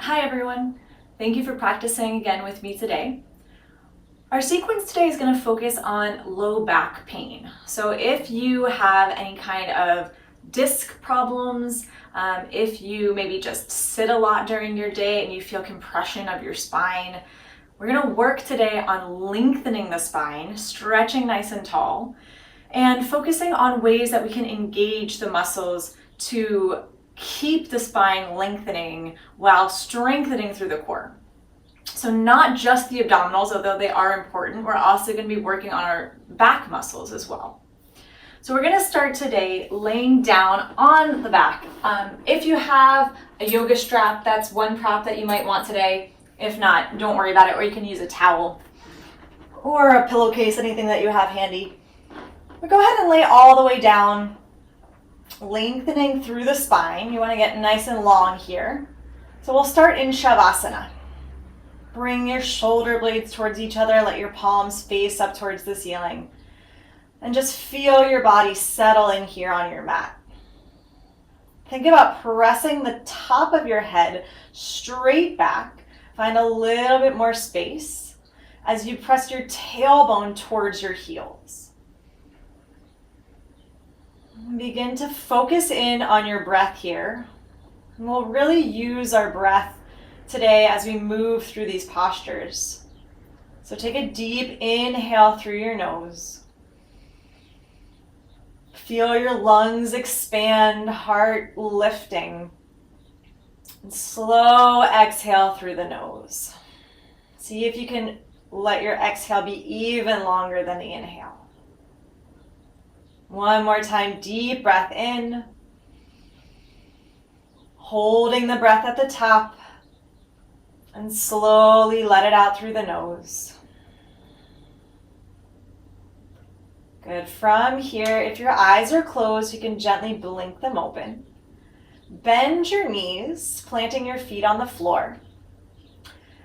Hi everyone, thank you for practicing again with me today. Our sequence today is going to focus on low back pain. So if you have any kind of disc problems, if you maybe just sit a lot during your day and you feel compression of your spine, we're going to work today on lengthening the spine, stretching nice and tall, and focusing on ways that we can engage the muscles to keep the spine lengthening while strengthening through the core. So not just the abdominals, although they are important, we're also going to be working on our back muscles as well. So we're going to start today laying down on the back. If you have a yoga strap, that's one prop that you might want today. If not, don't worry about it, or you can use a towel or a pillowcase, anything that you have handy. But go ahead and lay all the way down, lengthening through the spine. You want to get nice and long here. So we'll start in Shavasana. Bring your shoulder blades towards each other. Let your palms face up towards the ceiling. And just feel your body settle in here on your mat. Think about pressing the top of your head straight back. Find a little bit more space as you press your tailbone towards your heels. Begin to focus in on your breath here. And we'll really use our breath today as we move through these postures. So take a deep inhale through your nose. Feel your lungs expand, heart lifting. And slow exhale through the nose. See if you can let your exhale be even longer than the inhale. One more time, deep breath in. Holding the breath at the top. And slowly let it out through the nose. Good. From here, if your eyes are closed, you can gently blink them open. Bend your knees, planting your feet on the floor.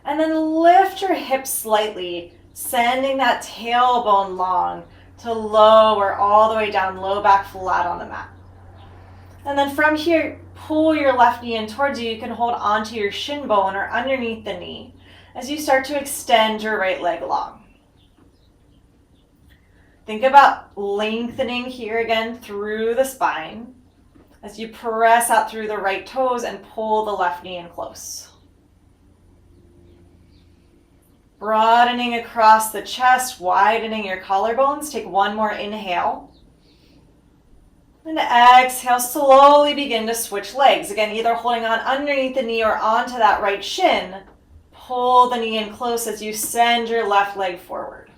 And then lift your hips slightly, sending that tailbone long to lower all the way down, low back flat on the mat. And then from here, pull your left knee in towards you. You can hold onto your shin bone or underneath the knee as you start to extend your right leg long. Think about lengthening here again through the spine as you press out through the right toes and pull the left knee in close. Broadening across the chest, widening your collarbones. Take one more inhale. And exhale, slowly begin to switch legs. Again, either holding on underneath the knee or onto that right shin. Pull the knee in close as you send your left leg forward.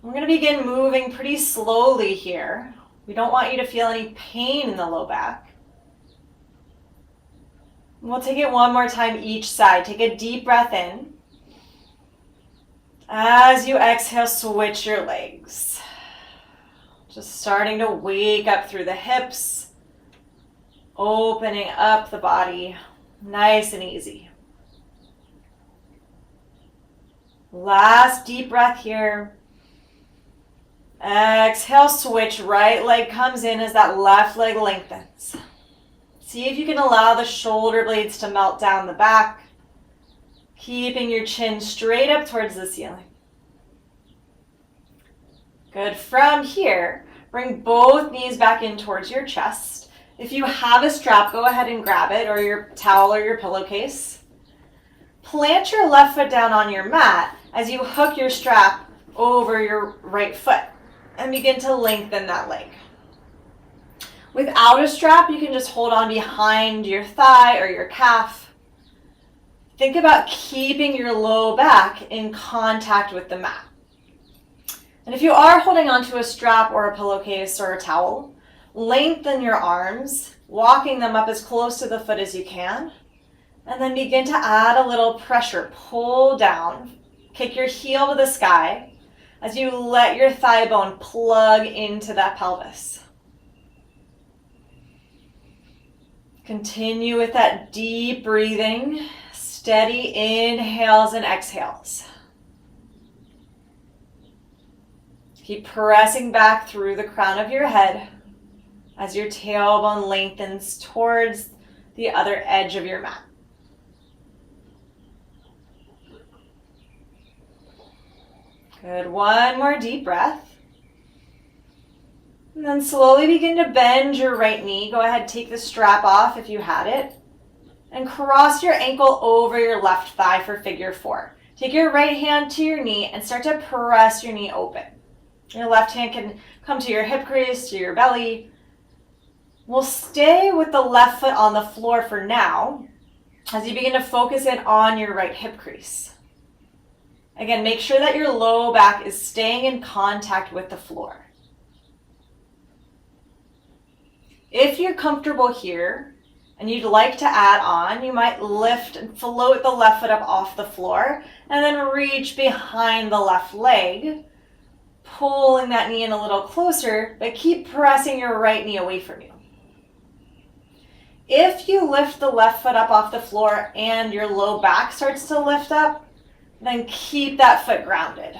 We're going to begin moving pretty slowly here. We don't want you to feel any pain in the low back. We'll take it one more time each side. Take a deep breath in. As you exhale, switch your legs. Just starting to wake up through the hips, opening up the body, nice and easy. Last deep breath here. Exhale, switch, right leg comes in as that left leg lengthens. See if you can allow the shoulder blades to melt down the back, keeping your chin straight up towards the ceiling. Good. From here, bring both knees back in towards your chest. If you have a strap, go ahead and grab it, or your towel or your pillowcase. Plant your left foot down on your mat as you hook your strap over your right foot and begin to lengthen that leg. Without a strap, you can just hold on behind your thigh or your calf. Think about keeping your low back in contact with the mat. And if you are holding onto a strap or a pillowcase or a towel, lengthen your arms, walking them up as close to the foot as you can, and then begin to add a little pressure. Pull down, kick your heel to the sky as you let your thigh bone plug into that pelvis. Continue with that deep breathing, steady inhales and exhales. Keep pressing back through the crown of your head as your tailbone lengthens towards the other edge of your mat. Good. One more deep breath. And then slowly begin to bend your right knee. Go ahead, take the strap off if you had it. And cross your ankle over your left thigh for figure 4. Take your right hand to your knee and start to press your knee open. Your left hand can come to your hip crease, to your belly. We'll stay with the left foot on the floor for now as you begin to focus in on your right hip crease. Again, make sure that your low back is staying in contact with the floor. If you're comfortable here and you'd like to add on, you might lift and float the left foot up off the floor and then reach behind the left leg, pulling that knee in a little closer, but keep pressing your right knee away from you. If you lift the left foot up off the floor and your low back starts to lift up, then keep that foot grounded.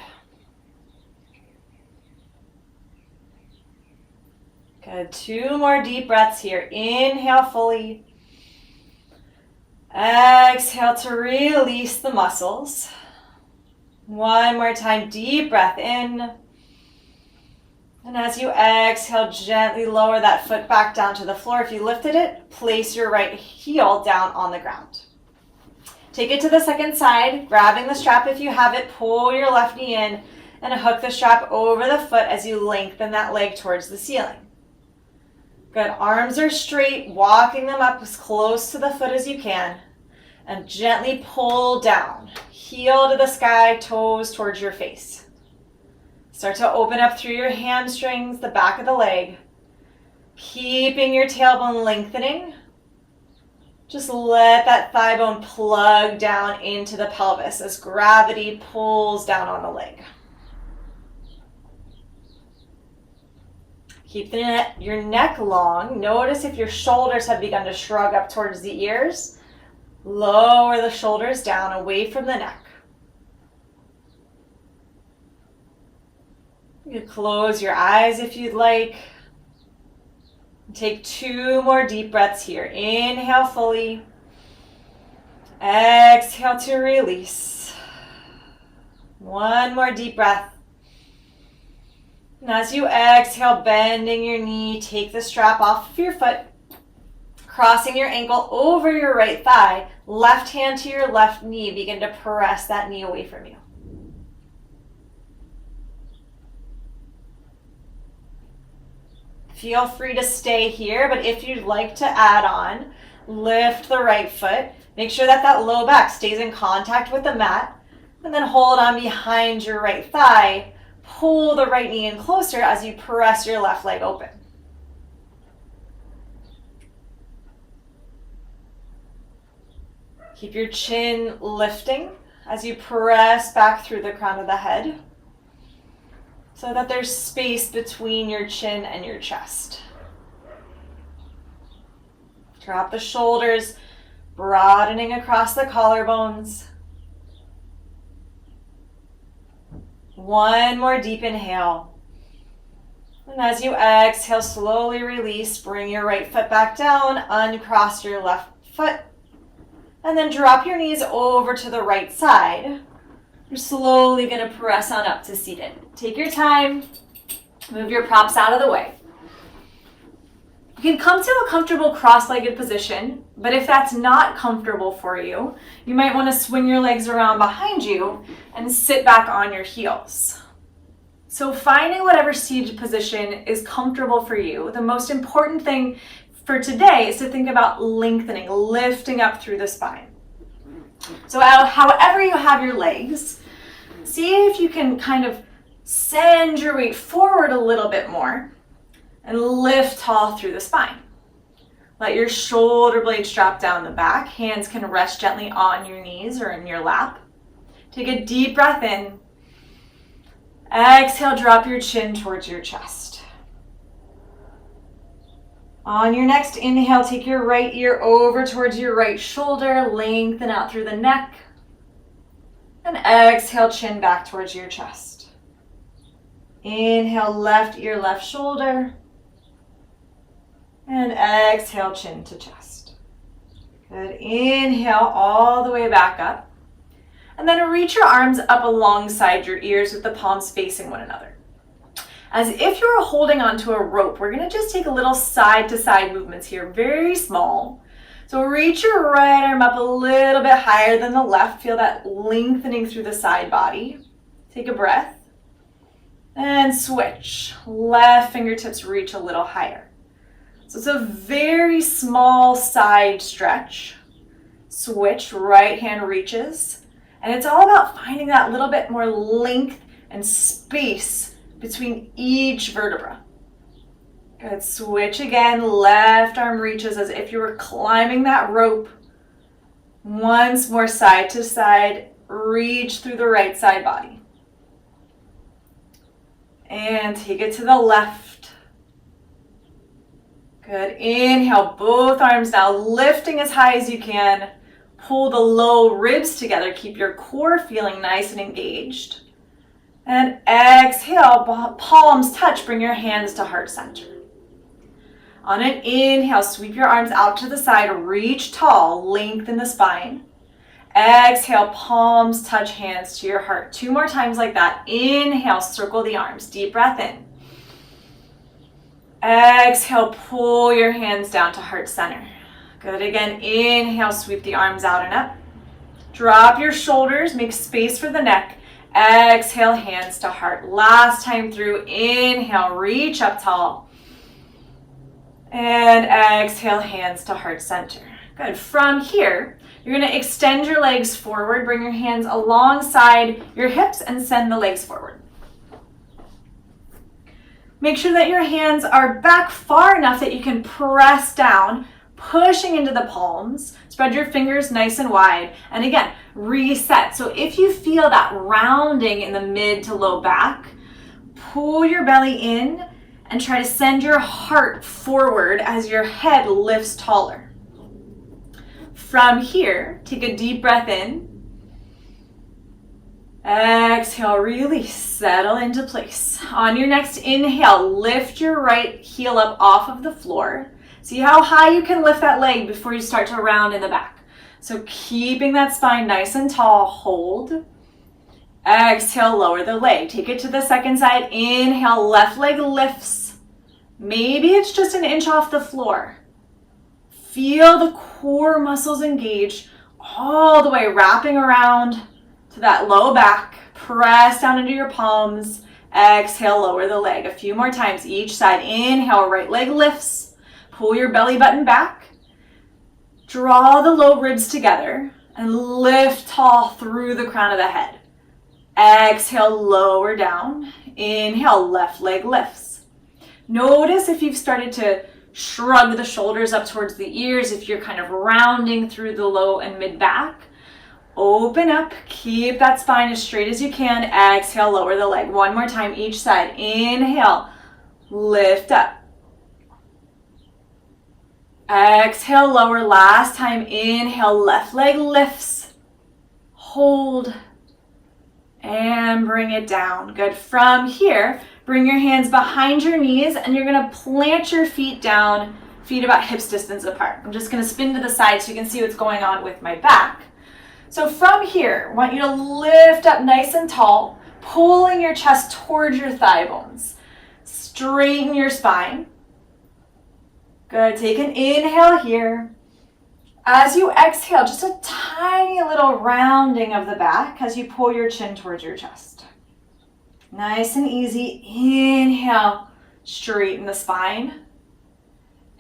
Good. 2 more deep breaths here. Inhale fully. Exhale to release the muscles. One more time. Deep breath in. And as you exhale, gently lower that foot back down to the floor. If you lifted it, place your right heel down on the ground. Take it to the second side, grabbing the strap if you have it, pull your left knee in and hook the strap over the foot as you lengthen that leg towards the ceiling. Good, arms are straight, walking them up as close to the foot as you can and gently pull down, heel to the sky, toes towards your face. Start to open up through your hamstrings, the back of the leg, keeping your tailbone lengthening. Just let that thigh bone plug down into the pelvis as gravity pulls down on the leg. Keep your neck long. Notice if your shoulders have begun to shrug up towards the ears. Lower the shoulders down away from the neck. You can close your eyes if you'd like. Take 2 more deep breaths here. Inhale fully. Exhale to release. 1 more deep breath. And as you exhale, bending your knee, take the strap off of your foot, crossing your ankle over your right thigh, left hand to your left knee, begin to press that knee away from you. Feel free to stay here, but if you'd like to add on, lift the right foot. Make sure that that low back stays in contact with the mat, and then hold on behind your right thigh. Pull the right knee in closer as you press your left leg open. Keep your chin lifting as you press back through the crown of the head, so that there's space between your chin and your chest. Drop the shoulders, broadening across the collarbones. 1 more deep inhale. And as you exhale, slowly release. Bring your right foot back down, uncross your left foot, and then drop your knees over to the right side. You're slowly going to press on up to seated. Take your time. Move your props out of the way. You can come to a comfortable cross-legged position, but if that's not comfortable for you, you might want to swing your legs around behind you and sit back on your heels. So finding whatever seated position is comfortable for you. The most important thing for today is to think about lengthening, lifting up through the spine. So however you have your legs, see if you can kind of send your weight forward a little bit more and lift tall through the spine. Let your shoulder blades drop down the back. Hands can rest gently on your knees or in your lap. Take a deep breath in. Exhale, drop your chin towards your chest. On your next inhale, take your right ear over towards your right shoulder, lengthen out through the neck, and exhale, chin back towards your chest. Inhale, left ear, left shoulder, and exhale, chin to chest. Good. Inhale all the way back up. And then reach your arms up alongside your ears with the palms facing one another. As if you were holding onto a rope, we're going to just take a little side to side movements here, very small. So reach your right arm up a little bit higher than the left. Feel that lengthening through the side body. Take a breath. And switch. Left fingertips reach a little higher. So it's a very small side stretch. Switch, right hand reaches. And it's all about finding that little bit more length and space between each vertebra. Good. Switch again. Left arm reaches as if you were climbing that rope. Once more, side to side. Reach through the right side body. And take it to the left. Good. Inhale, both arms now lifting as high as you can. Pull the low ribs together. Keep your core feeling nice and engaged. And exhale, palms touch. Bring your hands to heart center. On an inhale, sweep your arms out to the side. Reach tall, lengthen the spine. Exhale, palms touch, hands to your heart. 2 more times like that. Inhale, circle the arms. Deep breath in. Exhale, pull your hands down to heart center. Good. Again, inhale, sweep the arms out and up. Drop your shoulders, make space for the neck. Exhale, hands to heart. Last time through, inhale, reach up tall. And exhale, hands to heart center. Good. From here, you're going to extend your legs forward. Bring your hands alongside your hips and send the legs forward. Make sure that your hands are back far enough that you can press down, pushing into the palms. Spread your fingers nice and wide. And again, reset. So if you feel that rounding in the mid to low back, pull your belly in and try to send your heart forward as your head lifts taller. From here, take a deep breath in. Exhale, release, settle into place. On your next inhale, lift your right heel up off of the floor. See how high you can lift that leg before you start to round in the back. So keeping that spine nice and tall, hold. Exhale, lower the leg. Take it to the second side. Inhale, left leg lifts. Maybe it's just an inch off the floor. Feel the core muscles engage all the way, wrapping around to that low back. Press down into your palms. Exhale, lower the leg. A few more times each side. Inhale, right leg lifts. Pull your belly button back. Draw the low ribs together and lift tall through the crown of the head. Exhale, lower down. Inhale, left leg lifts. Notice if you've started to shrug the shoulders up towards the ears, if you're kind of rounding through the low and mid back. Open up, keep that spine as straight as you can. Exhale, lower the leg. 1 more time each side. Inhale, lift up. Exhale, lower. Last time. Inhale, left leg lifts. Hold. And bring it down. Good. From here, bring your hands behind your knees and you're going to plant your feet down, feet about hips distance apart. I'm just going to spin to the side so you can see what's going on with my back. So from here, I want you to lift up nice and tall, pulling your chest towards your thigh bones. Straighten your spine. Good. Take an inhale here. As you exhale, just a tiny little rounding of the back as you pull your chin towards your chest. Nice and easy. Inhale, straighten the spine.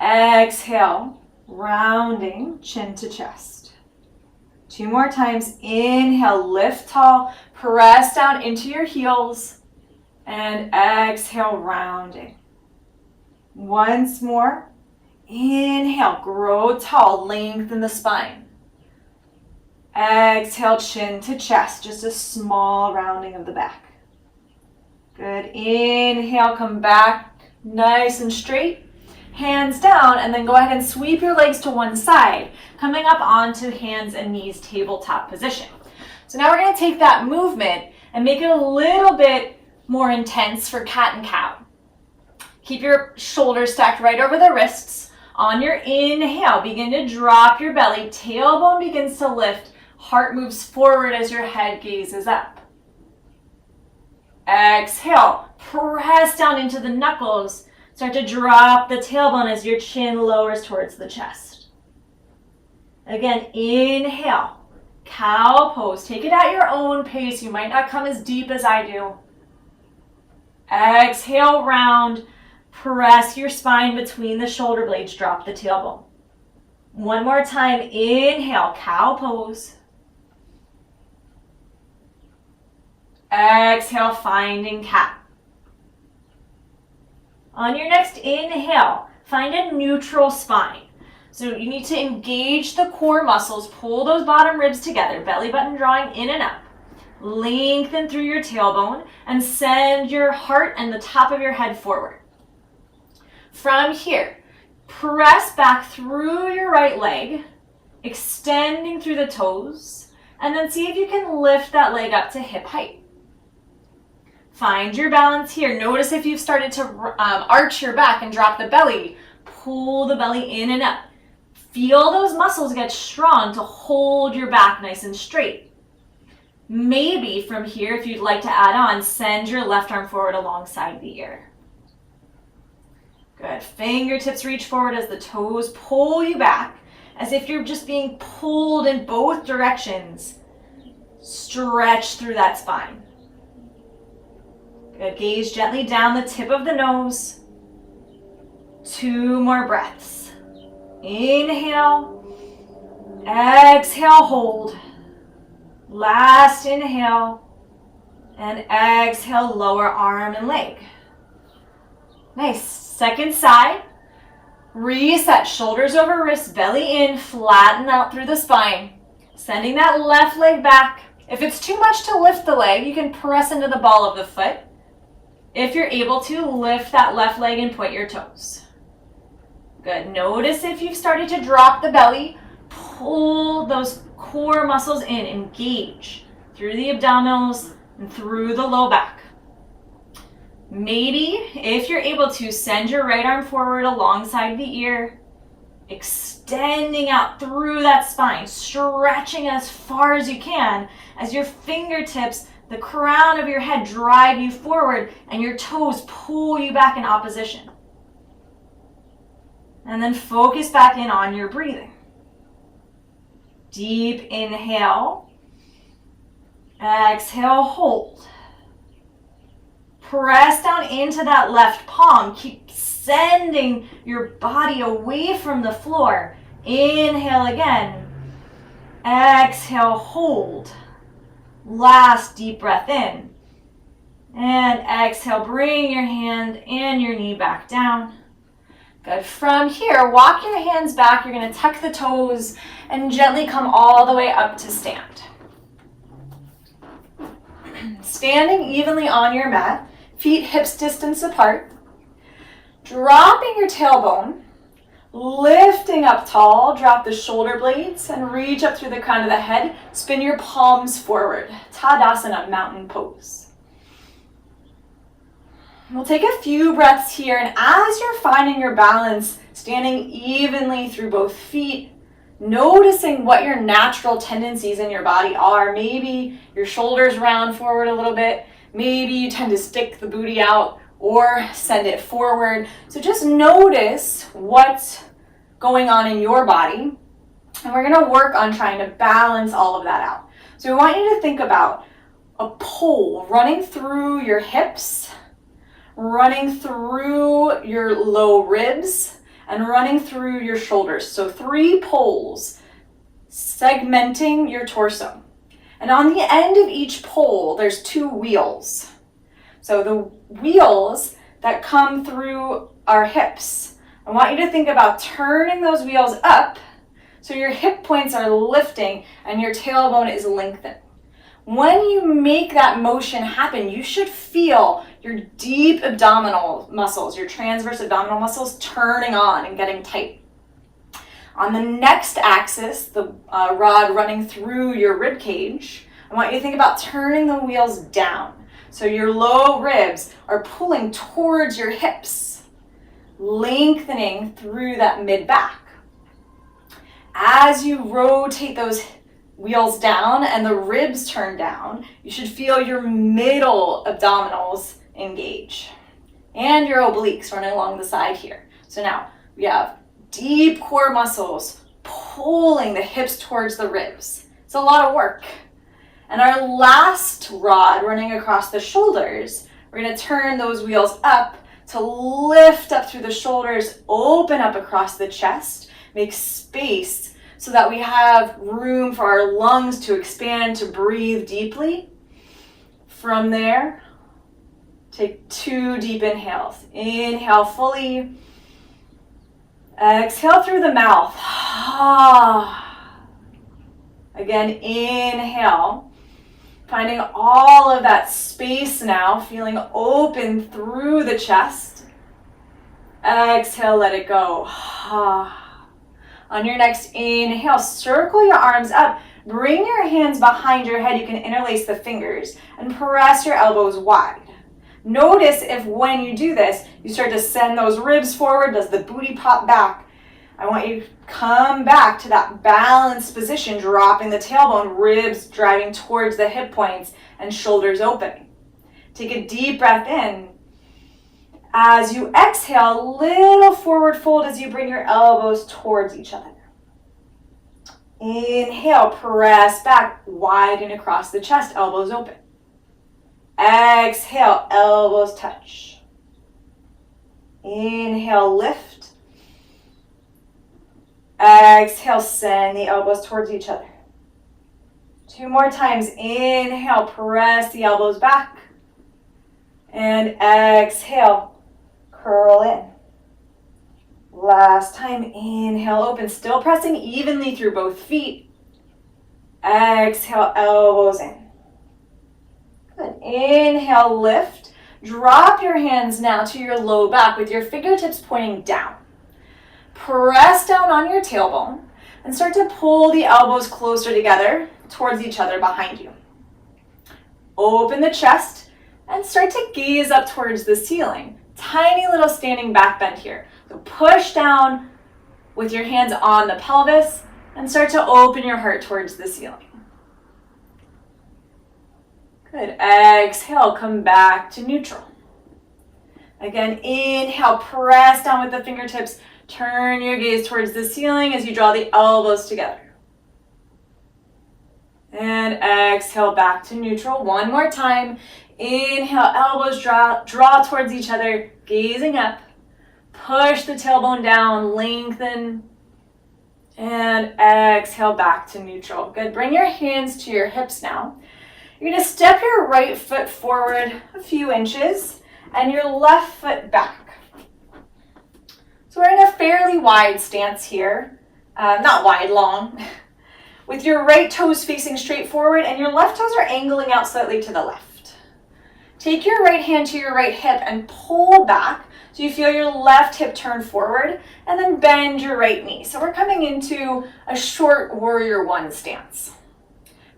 Exhale, rounding chin to chest. 2 more times. Inhale, lift tall, press down into your heels, and exhale, rounding. Once more. Inhale, grow tall, lengthen the spine. Exhale, chin to chest, just a small rounding of the back. Good. Inhale, come back nice and straight. Hands down, and then go ahead and sweep your legs to one side, coming up onto hands and knees, tabletop position. So now we're going to take that movement and make it a little bit more intense for cat and cow. Keep your shoulders stacked right over the wrists. On your inhale, begin to drop your belly. Tailbone begins to lift. Heart moves forward as your head gazes up. Exhale, press down into the knuckles. Start to drop the tailbone as your chin lowers towards the chest. Again, inhale, cow pose. Take it at your own pace. You might not come as deep as I do. Exhale, round. Press your spine between the shoulder blades. Drop the tailbone. One more time. Inhale, cow pose. Exhale, finding cat. On your next inhale, find a neutral spine. So you need to engage the core muscles, pull those bottom ribs together, belly button drawing in and up. Lengthen through your tailbone and send your heart and the top of your head forward. From here, press back through your right leg, extending through the toes, and then see if you can lift that leg up to hip height. Find your balance here. Notice if you've started to arch your back and drop the belly, pull the belly in and up. Feel those muscles get strong to hold your back nice and straight. Maybe from here, if you'd like to add on, send your left arm forward alongside the ear. Good. Fingertips reach forward as the toes pull you back, as if you're just being pulled in both directions. Stretch through that spine. Good. Gaze gently down the tip of the nose. 2 more breaths. Inhale. Exhale, hold. Last inhale. And exhale, lower arm and leg. Nice. Second side. Reset. Shoulders over wrists, belly in, flatten out through the spine. Sending that left leg back. If it's too much to lift the leg, you can press into the ball of the foot. If you're able to, lift that left leg and point your toes. Good. Notice if you've started to drop the belly, pull those core muscles in, engage through the abdominals and through the low back. Maybe if you're able to, send your right arm forward alongside the ear, extending out through that spine, stretching as far as you can as your fingertips, the crown of your head drive you forward and your toes pull you back in opposition. And then focus back in on your breathing. Deep inhale. Exhale, hold. Press down into that left palm. Keep sending your body away from the floor. Inhale again. Exhale, hold. Last deep breath in. And exhale, bring your hand and your knee back down. Good. From here, walk your hands back. You're going to tuck the toes and gently come all the way up to stand. Standing evenly on your mat, feet hips distance apart. Dropping your tailbone, lifting up tall, drop the shoulder blades and reach up through the crown of the head. Spin your palms forward. Tadasana, mountain pose. We'll take a few breaths here, and as you're finding your balance, standing evenly through both feet, noticing what your natural tendencies in your body are. Maybe your shoulders round forward a little bit. Maybe you tend to stick the booty out or send it forward. So just notice what's going on in your body, and we're going to work on trying to balance all of that out. So we want you to think about a pole running through your hips, running through your low ribs, and running through your shoulders. So 3 poles segmenting your torso. And on the end of each pole, there's 2 wheels. So the wheels that come through our hips, I want you to think about turning those wheels up so your hip points are lifting and your tailbone is lengthened. When you make that motion happen, you should feel your deep abdominal muscles, your transverse abdominal muscles turning on and getting tight. On the next axis, the rod running through your rib cage, I want you to think about turning the wheels down. So your low ribs are pulling towards your hips. lengthening through that mid-back. As you rotate those wheels down and the ribs turn down, you should feel your middle abdominals engage and your obliques running along the side here. So now we have deep core muscles pulling the hips towards the ribs. It's a lot of work. And our last rod running across the shoulders, we're going to turn those wheels up to lift up through the shoulders, open up across the chest, make space so that we have room for our lungs to expand, to breathe deeply. From there, take 2 deep inhales. Inhale fully. Exhale through the mouth. Again, inhale. Finding all of that space now, feeling open through the chest. Exhale, let it go. On your next inhale, circle your arms up. Bring your hands behind your head. You can interlace the fingers and press your elbows wide. Notice if when you do this, you start to send those ribs forward, does the booty pop back? I want you to come back to that balanced position, dropping the tailbone, ribs driving towards the hip points, and shoulders open. Take a deep breath in. As you exhale, little forward fold as you bring your elbows towards each other. Inhale, press back, widen across the chest, elbows open. Exhale, elbows touch. Inhale, lift. Exhale, send the elbows towards each other. 2 more times. Inhale, press the elbows back. And exhale, curl in. Last time, inhale, open, still pressing evenly through both feet. Exhale, elbows in. Good. Inhale, lift. Drop your hands now to your low back with your fingertips pointing down. Press down on your tailbone and start to pull the elbows closer together towards each other behind you. Open the chest and start to gaze up towards the ceiling. Tiny little standing back bend here. So push down with your hands on the pelvis and start to open your heart towards the ceiling. Good. Exhale, come back to neutral. Again, inhale, press down with the fingertips. Turn your gaze towards the ceiling as you draw the elbows together. And exhale, back to neutral. One more time. Inhale, elbows draw towards each other, gazing up. Push the tailbone down, lengthen. And exhale, back to neutral. Good. Bring your hands to your hips now. You're going to step your right foot forward a few inches and your left foot back. So we're in a fairly wide stance here. Not wide, long. With your right toes facing straight forward and your left toes are angling out slightly to the left. Take your right hand to your right hip and pull back so you feel your left hip turn forward, and then bend your right knee. So we're coming into a short warrior one stance.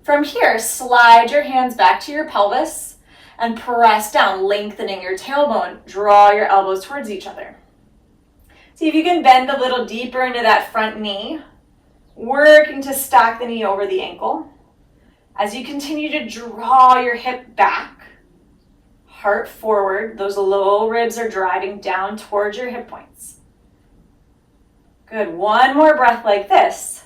From here, slide your hands back to your pelvis and press down, lengthening your tailbone. Draw your elbows towards each other. See if you can bend a little deeper into that front knee, working to stack the knee over the ankle. As you continue to draw your hip back, heart forward, those low ribs are driving down towards your hip points. Good. One more breath like this.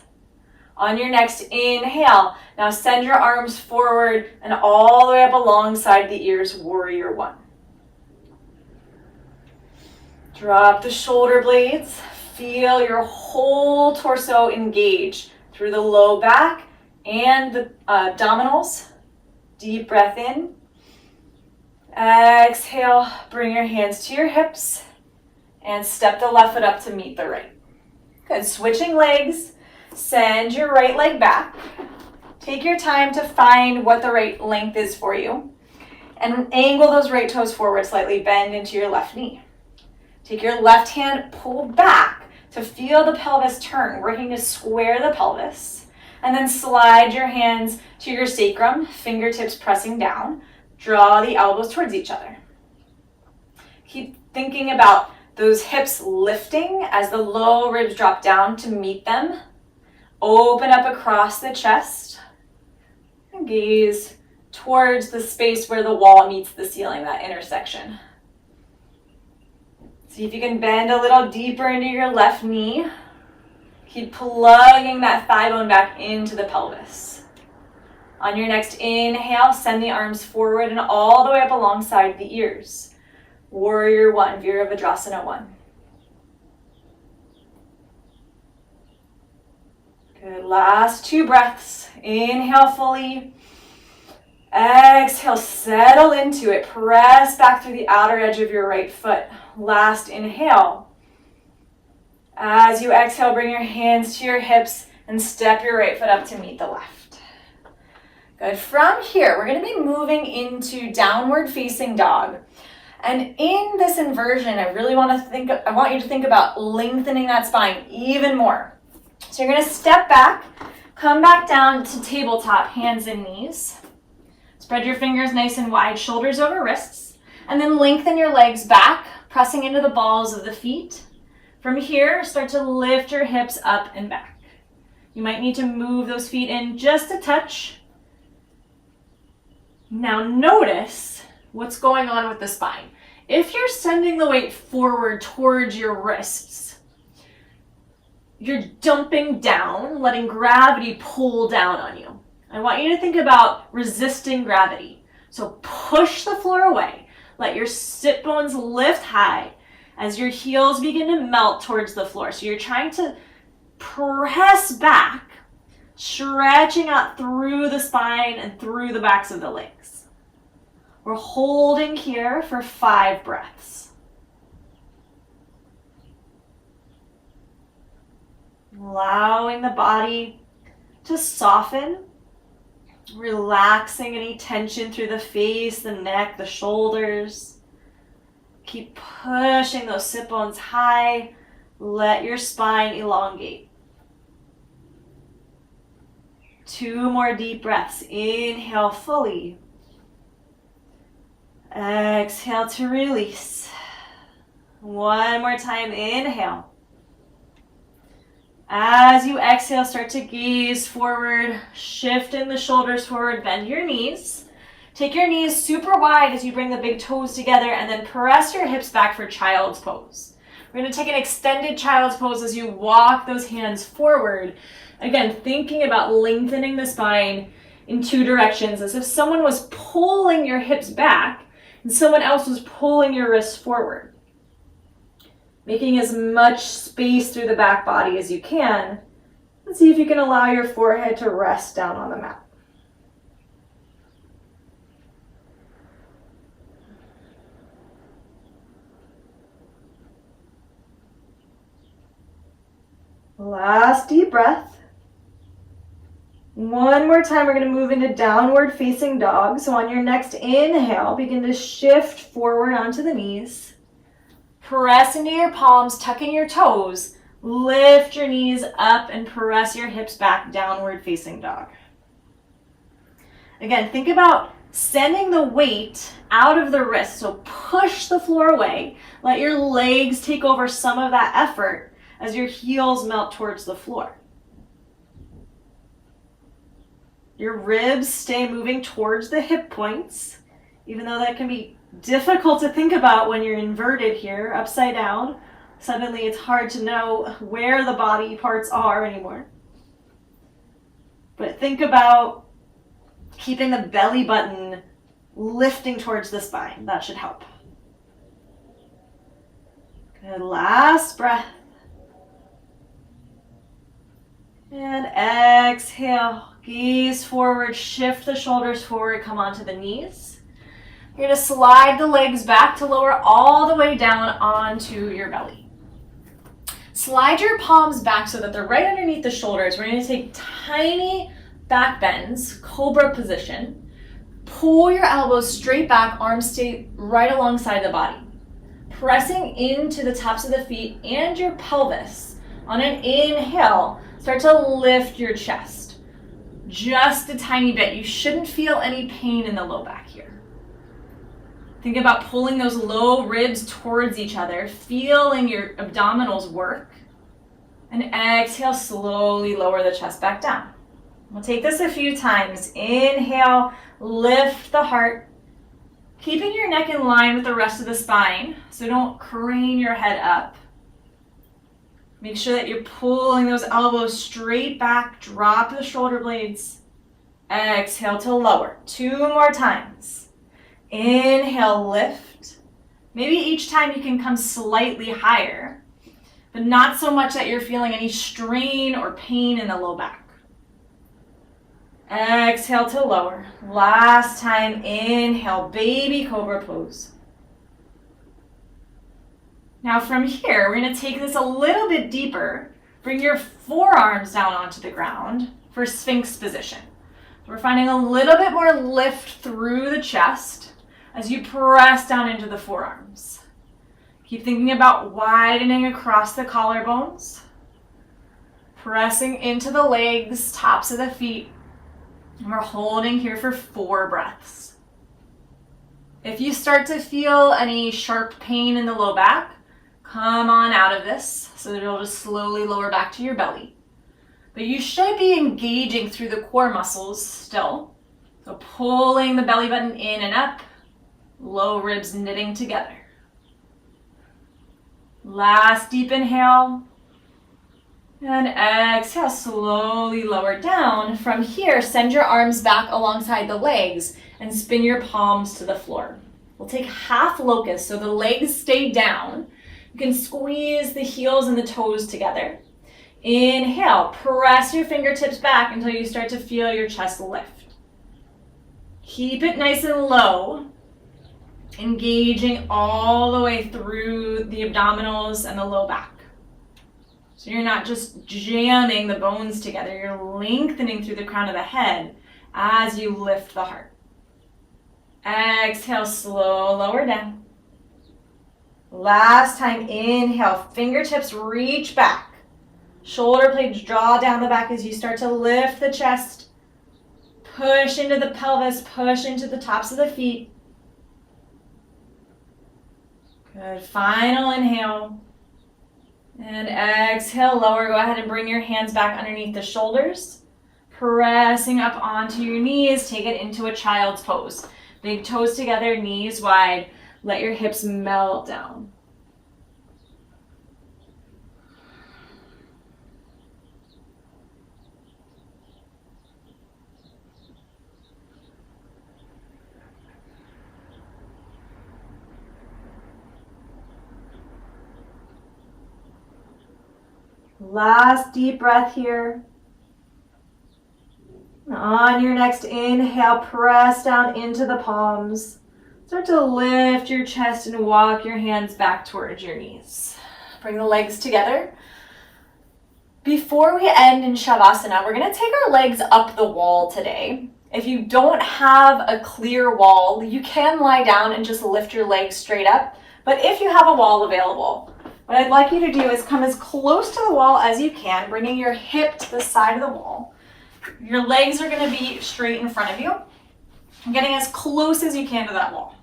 On your next inhale, now send your arms forward and all the way up alongside the ears, warrior one. Drop the shoulder blades. Feel your whole torso engage through the low back and the abdominals. Deep breath in. Exhale, bring your hands to your hips and step the left foot up to meet the right. Good. Switching legs. Send your right leg back. Take your time to find what the right length is for you. And angle those right toes forward slightly. Bend into your left knee. Take your left hand, pull back to feel the pelvis turn, working to square the pelvis. And then slide your hands to your sacrum, fingertips pressing down. Draw the elbows towards each other. Keep thinking about Those hips lifting as the low ribs drop down to meet them. Open up across the chest and gaze towards the space where the wall meets the ceiling, that intersection. See if you can bend a little deeper into your left knee. Keep plugging that thigh bone back into the pelvis. On your next inhale, send the arms forward and all the way up alongside the ears. Warrior One, Virabhadrasana 1. Good, last 2 breaths. Inhale fully. Exhale, settle into it. Press back through the outer edge of your right foot. Last inhale. As you exhale, bring your hands to your hips and step your right foot up to meet the left. Good. From here, we're going to be moving into downward facing dog. And in this inversion, I want you to think about lengthening that spine even more. So you're going to step back, come back down to tabletop, hands and knees. Spread your fingers nice and wide, shoulders over wrists, and then lengthen your legs back, pressing into the balls of the feet. From here, start to lift your hips up and back. You might need to move those feet in just a touch. Now notice what's going on with the spine. If you're sending the weight forward towards your wrists, you're dumping down, letting gravity pull down on you. I want you to think about resisting gravity. So push the floor away. Let your sit bones lift high as your heels begin to melt towards the floor. So you're trying to press back, stretching out through the spine and through the backs of the legs. We're holding here for 5 breaths. Allowing the body to soften, relaxing any tension through the face, the neck, the shoulders. Keep pushing those sit bones high. Let your spine elongate. 2 more deep breaths. Inhale fully. Exhale to release. 1 more time. Inhale. As you exhale, start to gaze forward, shift in the shoulders forward, bend your knees. Take your knees super wide as you bring the big toes together and then press your hips back for child's pose. We're going to take an extended child's pose as you walk those hands forward. Again, thinking about lengthening the spine in 2 directions, as if someone was pulling your hips back and someone else was pulling your wrists forward. Making as much space through the back body as you can. And see if you can allow your forehead to rest down on the mat. Last deep breath. 1 more time, we're going to move into downward facing dog. So on your next inhale, begin to shift forward onto the knees. Press into your palms, tucking your toes. Lift your knees up and press your hips back, downward facing dog. Again, think about sending the weight out of the wrist. So push the floor away. Let your legs take over some of that effort as your heels melt towards the floor. Your ribs stay moving towards the hip points, even though that can be difficult to think about when you're inverted here, upside down. Suddenly it's hard to know where the body parts are anymore. But think about keeping the belly button lifting towards the spine. That should help. Good, last breath. And exhale, gaze forward, shift the shoulders forward, come onto the knees. You're going to slide the legs back to lower all the way down onto your belly. Slide your palms back so that they're right underneath the shoulders. We're going to take tiny back bends, cobra position. Pull your elbows straight back, arms stay right alongside the body. Pressing into the tops of the feet and your pelvis. On an inhale, start to lift your chest. Just a tiny bit. You shouldn't feel any pain in the low back here. Think about pulling those low ribs towards each other, feeling your abdominals work. And exhale, slowly lower the chest back down. We'll take this a few times. Inhale, lift the heart, keeping your neck in line with the rest of the spine, so don't crane your head up. Make sure that you're pulling those elbows straight back, drop the shoulder blades. Exhale to lower. 2 more times. Inhale, lift. Maybe each time you can come slightly higher, but not so much that you're feeling any strain or pain in the low back. Exhale to lower. Last time, inhale, baby cobra pose. Now from here, we're going to take this a little bit deeper. Bring your forearms down onto the ground for Sphinx position. We're finding a little bit more lift through the chest as you press down into the forearms. Keep thinking about widening across the collarbones, pressing into the legs, tops of the feet, and we're holding here for 4 breaths. If you start to feel any sharp pain in the low back, come on out of this so that it'll just slowly lower back to your belly. But you should be engaging through the core muscles still. So pulling the belly button in and up, low ribs knitting together. Last deep inhale. And exhale, slowly lower down. From here, send your arms back alongside the legs and spin your palms to the floor. We'll take half locust so the legs stay down. You can squeeze the heels and the toes together. Inhale, press your fingertips back until you start to feel your chest lift. Keep it nice and low, engaging all the way through the abdominals and the low back. So you're not just jamming the bones together, you're lengthening through the crown of the head as you lift the heart. Exhale, slow, lower down. Last time, inhale, fingertips reach back. Shoulder blades draw down the back as you start to lift the chest. Push into the pelvis, push into the tops of the feet. Good, final inhale. And exhale, lower. Go ahead and bring your hands back underneath the shoulders. Pressing up onto your knees, take it into a child's pose. Big toes together, knees wide. Let your hips melt down. Last deep breath here. On your next inhale, press down into the palms. Start to lift your chest and walk your hands back towards your knees. Bring the legs together. Before we end in Shavasana, we're going to take our legs up the wall today. If you don't have a clear wall, you can lie down and just lift your legs straight up. But if you have a wall available, what I'd like you to do is come as close to the wall as you can, bringing your hip to the side of the wall. Your legs are going to be straight in front of you, getting as close as you can to that wall.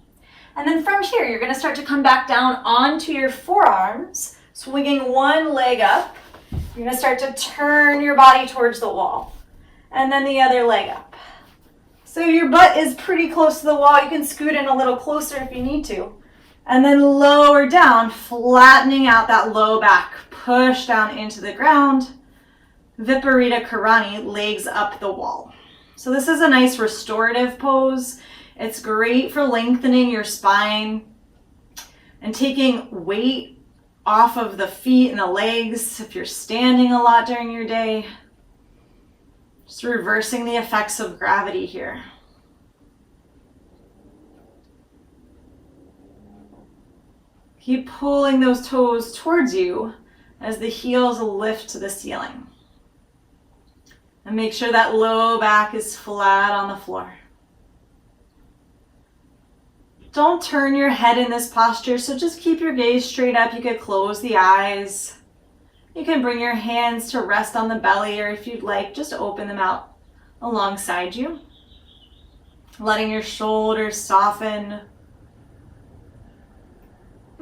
And then from here, you're going to start to come back down onto your forearms, swinging one leg up. You're going to start to turn your body towards the wall, and then the other leg up. So your butt is pretty close to the wall. You can scoot in a little closer if you need to. And then lower down, flattening out that low back. Push down into the ground. Viparita Karani, legs up the wall. So this is a nice restorative pose. It's great for lengthening your spine and taking weight off of the feet and the legs if you're standing a lot during your day. Just reversing the effects of gravity here. Keep pulling those toes towards you as the heels lift to the ceiling. And make sure that low back is flat on the floor. Don't turn your head in this posture, so just keep your gaze straight up. You could close the eyes. You can bring your hands to rest on the belly, or if you'd like, just open them out alongside you. Letting your shoulders soften.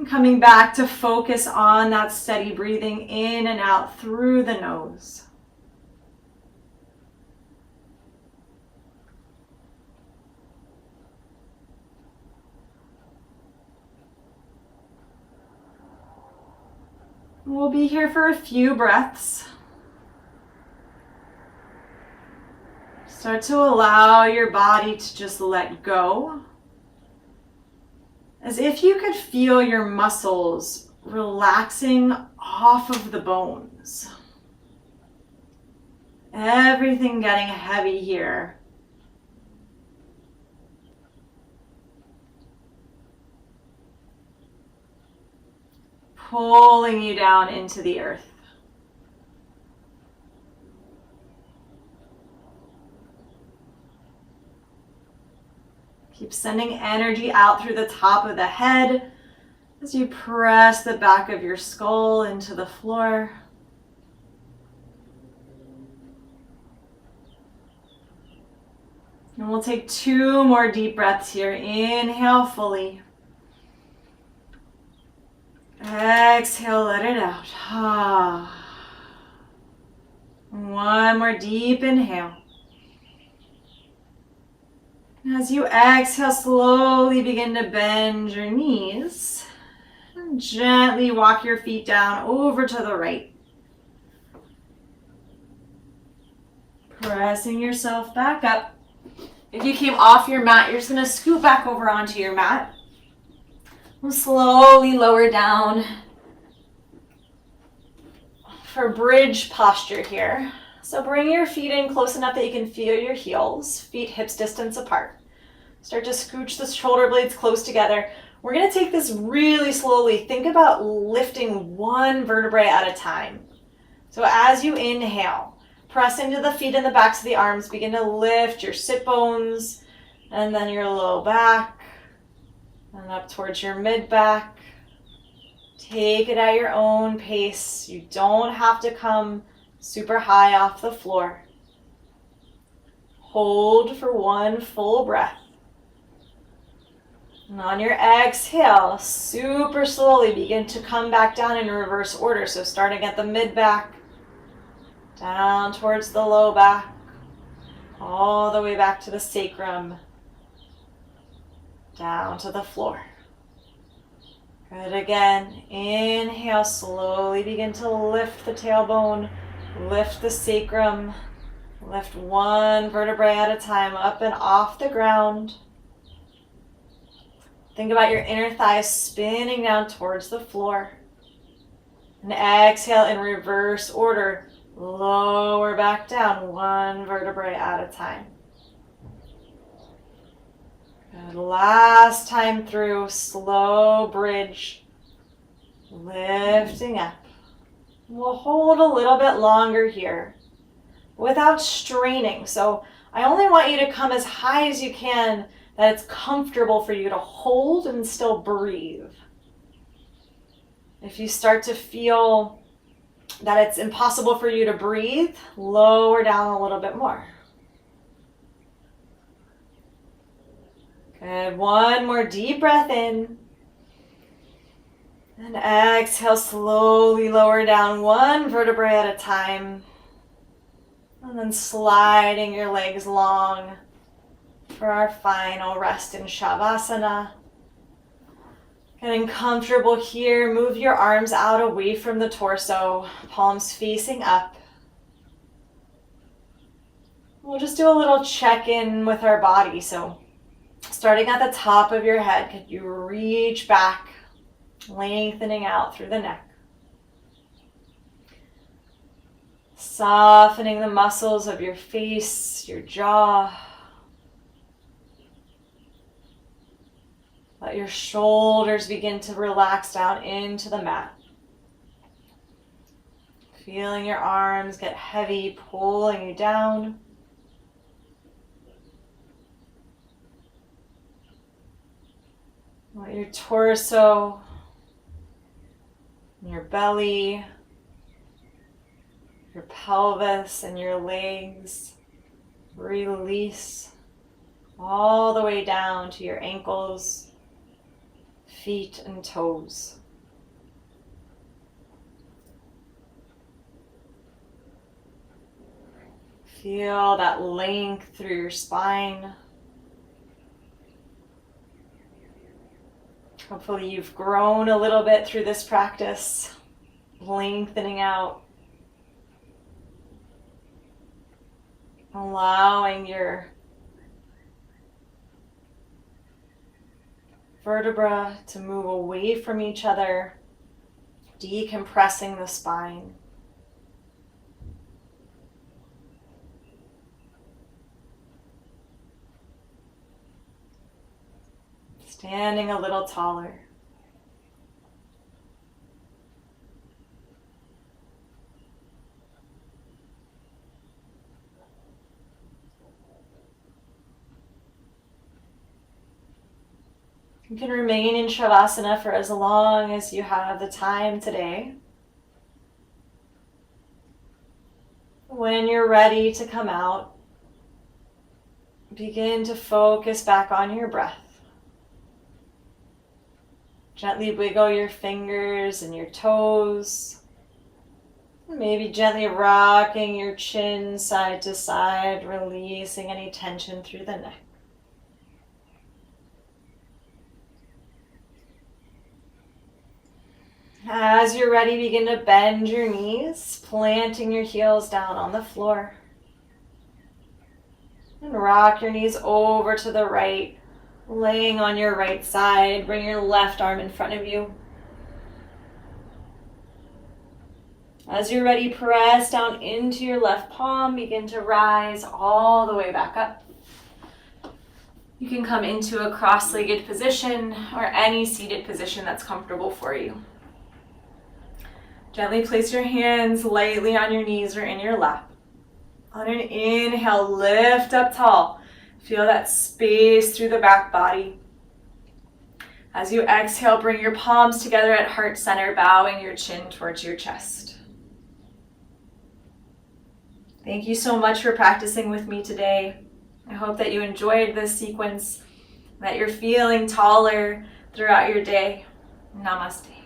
And coming back to focus on that steady breathing in and out through the nose. We'll be here for a few breaths. Start to allow your body to just let go. As if you could feel your muscles relaxing off of the bones. Everything getting heavy here. Pulling you down into the earth. Keep sending energy out through the top of the head as you press the back of your skull into the floor. And we'll take 2 more deep breaths here. Inhale fully. Exhale, let it out. One more deep inhale. As you exhale, slowly begin to bend your knees and gently walk your feet down over to the right. Pressing yourself back up. If you came off your mat, you're just going to scoot back over onto your mat. We'll slowly lower down for bridge posture here. So bring your feet in close enough that you can feel your heels, feet hips distance apart. Start to scooch the shoulder blades close together. We're going to take this really slowly. Think about lifting one vertebrae at a time. So as you inhale, press into the feet and the backs of the arms. Begin to lift your sit bones and then your low back. And up towards your mid-back. Take it at your own pace. You don't have to come super high off the floor. Hold for one full breath. And on your exhale, super slowly begin to come back down in reverse order. So starting at the mid-back, down towards the low back, all the way back to the sacrum. Down to the floor. Good again. Inhale, slowly begin to lift the tailbone, lift the sacrum, lift one vertebrae at a time up and off the ground. Think about your inner thighs spinning down towards the floor. And exhale in reverse order. Lower back down, one vertebrae at a time. Good. Last time through, slow bridge, lifting up. We'll hold a little bit longer here without straining. So I only want you to come as high as you can, that it's comfortable for you to hold and still breathe. If you start to feel that it's impossible for you to breathe, lower down a little bit more. Good. One more deep breath in. And exhale, slowly lower down one vertebrae at a time. And then sliding your legs long for our final rest in Shavasana. Getting comfortable here. Move your arms out away from the torso, palms facing up. We'll just do a little check-in with our body. So starting at the top of your head, could you reach back, lengthening out through the neck. Softening the muscles of your face, your jaw. Let your shoulders begin to relax down into the mat. Feeling your arms get heavy, pulling you down. Let your torso, your belly, your pelvis and your legs release all the way down to your ankles, feet and toes. Feel that length through your spine. Hopefully you've grown a little bit through this practice, lengthening out, allowing your vertebra to move away from each other, decompressing the spine. Standing a little taller. You can remain in Shavasana for as long as you have the time today. When you're ready to come out, begin to focus back on your breath. Gently wiggle your fingers and your toes. Maybe gently rocking your chin side to side, releasing any tension through the neck. As you're ready, begin to bend your knees, planting your heels down on the floor. And rock your knees over to the right, laying on your right side. Bring your left arm in front of you. As you're ready, press down into your left palm. Begin to rise all the way back up. You can come into a cross-legged position or any seated position that's comfortable for you. Gently place your hands lightly on your knees or in your lap. On an inhale, lift up tall. Feel that space through the back body. As you exhale, bring your palms together at heart center, bowing your chin towards your chest. Thank you so much for practicing with me today. I hope that you enjoyed this sequence, that you're feeling taller throughout your day. Namaste.